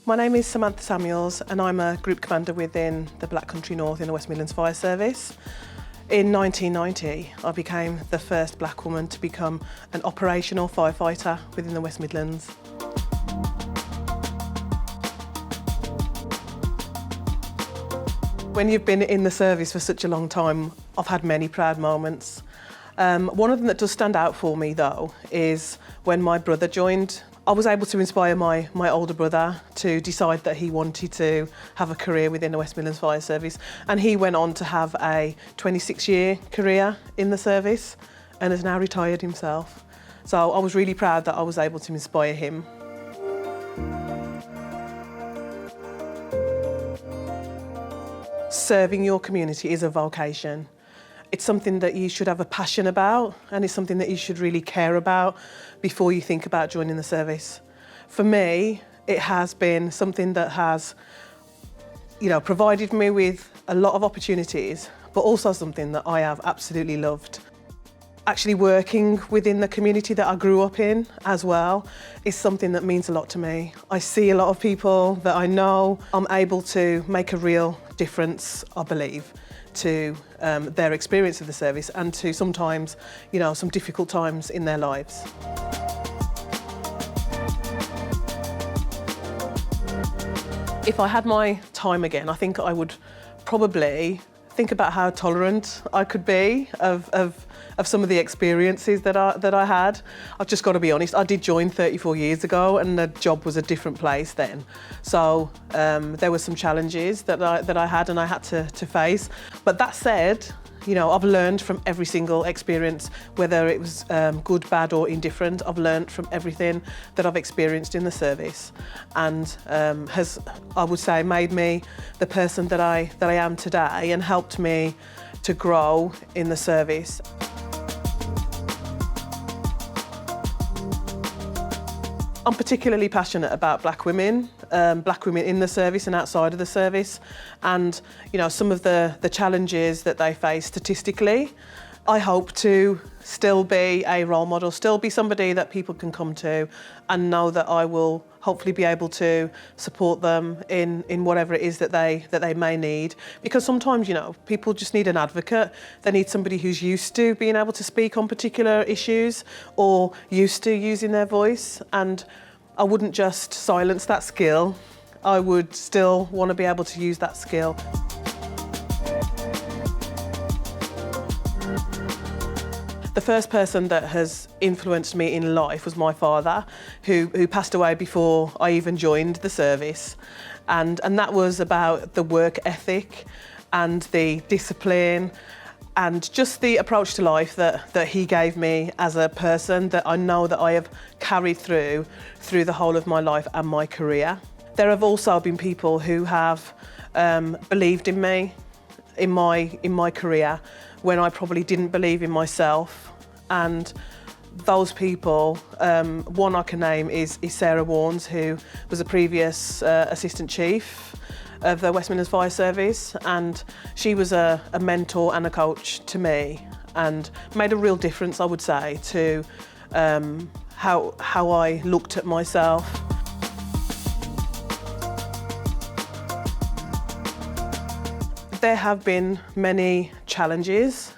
My name is Samantha Samuels and I'm a group commander within the Black Country North in the West Midlands Fire Service. In 1990, I became the first black woman to become an operational firefighter within the West Midlands. When you've been in the service for such a long time, I've had many proud moments. One of them that does stand out for me though is when my brother joined. I was able to inspire my older brother to decide that he wanted to have a career within the West Midlands Fire Service, and he went on to have a 26-year career in the service and has now retired himself. So I was really proud that I was able to inspire him. Serving your community is a vocation. It's something that you should have a passion about, and it's something that you should really care about before you think about joining the service. For me, it has been something that has, provided me with a lot of opportunities, but also something that I have absolutely loved. Actually working within the community that I grew up in as well is something that means a lot to me. I see a lot of people that I know. I'm able to make a real difference, I believe, to their experience of the service and to sometimes, some difficult times in their lives. If I had my time again, I think I would probably think about how tolerant I could be of some of the experiences that I had. I've just got to be honest, I did join 34 years ago and the job was a different place then. So there were some challenges that I had and I had to face. But that said, I've learned from every single experience, whether it was good, bad or indifferent. I've learned from everything that I've experienced in the service and has, I would say, made me the person that I am today and helped me to grow in the service. I'm particularly passionate about black women in the service and outside of the service, and some of the challenges that they face statistically. I hope to still be a role model, still be somebody that people can come to and know that I will hopefully be able to support them in whatever it is that they may need. Because sometimes, people just need an advocate. They need somebody who's used to being able to speak on particular issues or used to using their voice. And I wouldn't just silence that skill. I would still want to be able to use that skill. The first person that has influenced me in life was my father, who passed away before I even joined the service. And that was about the work ethic and the discipline and just the approach to life that he gave me as a person that I know that I have carried through the whole of my life and my career. There have also been people who have believed in me in my career when I probably didn't believe in myself, and those people, one I can name is Sarah Warnes, who was a previous assistant chief of the West Midlands Fire Service, and she was a mentor and a coach to me and made a real difference, I would say, to how I looked at myself. There have been many challenges.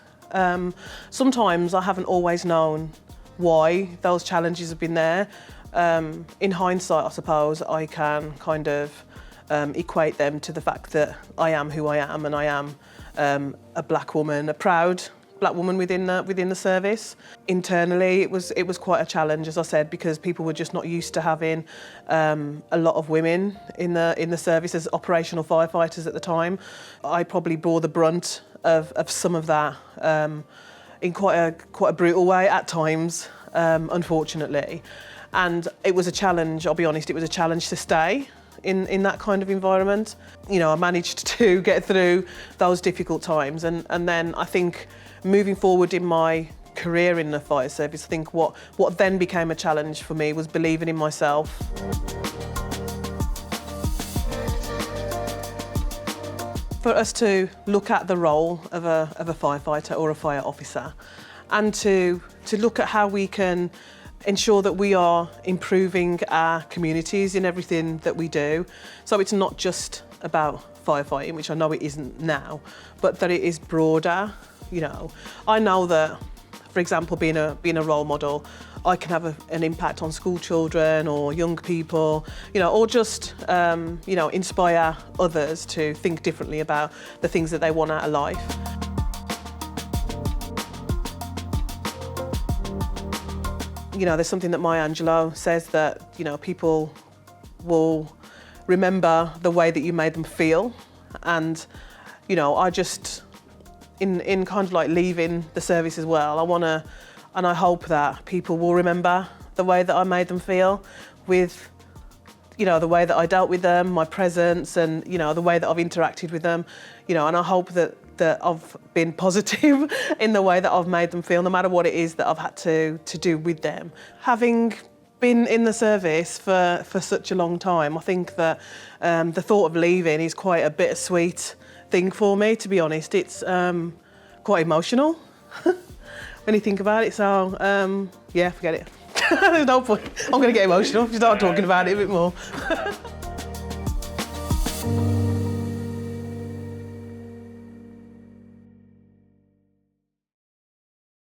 Sometimes I haven't always known why those challenges have been there. In hindsight, I suppose, I can kind of equate them to the fact that I am who I am, and I am a black woman, a proud black woman within the service. Internally, it was quite a challenge, as I said, because people were just not used to having a lot of women in the service as operational firefighters at the time. I probably bore the brunt of some of that in quite a brutal way at times, unfortunately. And it was a challenge, I'll be honest, it was a challenge to stay in that kind of environment. I managed to get through those difficult times, and then I think moving forward in my career in the fire service, I think what then became a challenge for me was believing in myself. For us to look at the role of a firefighter or a fire officer, and to look at how we can ensure that we are improving our communities in everything that we do. So it's not just about firefighting, which I know it isn't now, but that it is broader. You know, I know that, for example, being a role model, I can have an impact on school children or young people, you know, or just, you know, inspire others to think differently about the things that they want out of life. You know, there's something that Maya Angelou says that, you know, people will remember the way that you made them feel. And, you know, I just, in kind of like leaving the service as well, I want to, and I hope that people will remember the way that I made them feel with, you know, the way that I dealt with them, my presence, and, you know, the way that I've interacted with them, you know, and I hope that I've been positive in the way that I've made them feel, no matter what it is that I've had to do with them. Having been in the service for such a long time, I think that the thought of leaving is quite a bittersweet thing for me, to be honest. It's quite emotional when you think about it, so yeah, forget it. There's no point. I'm going to get emotional if you start talking about it a bit more.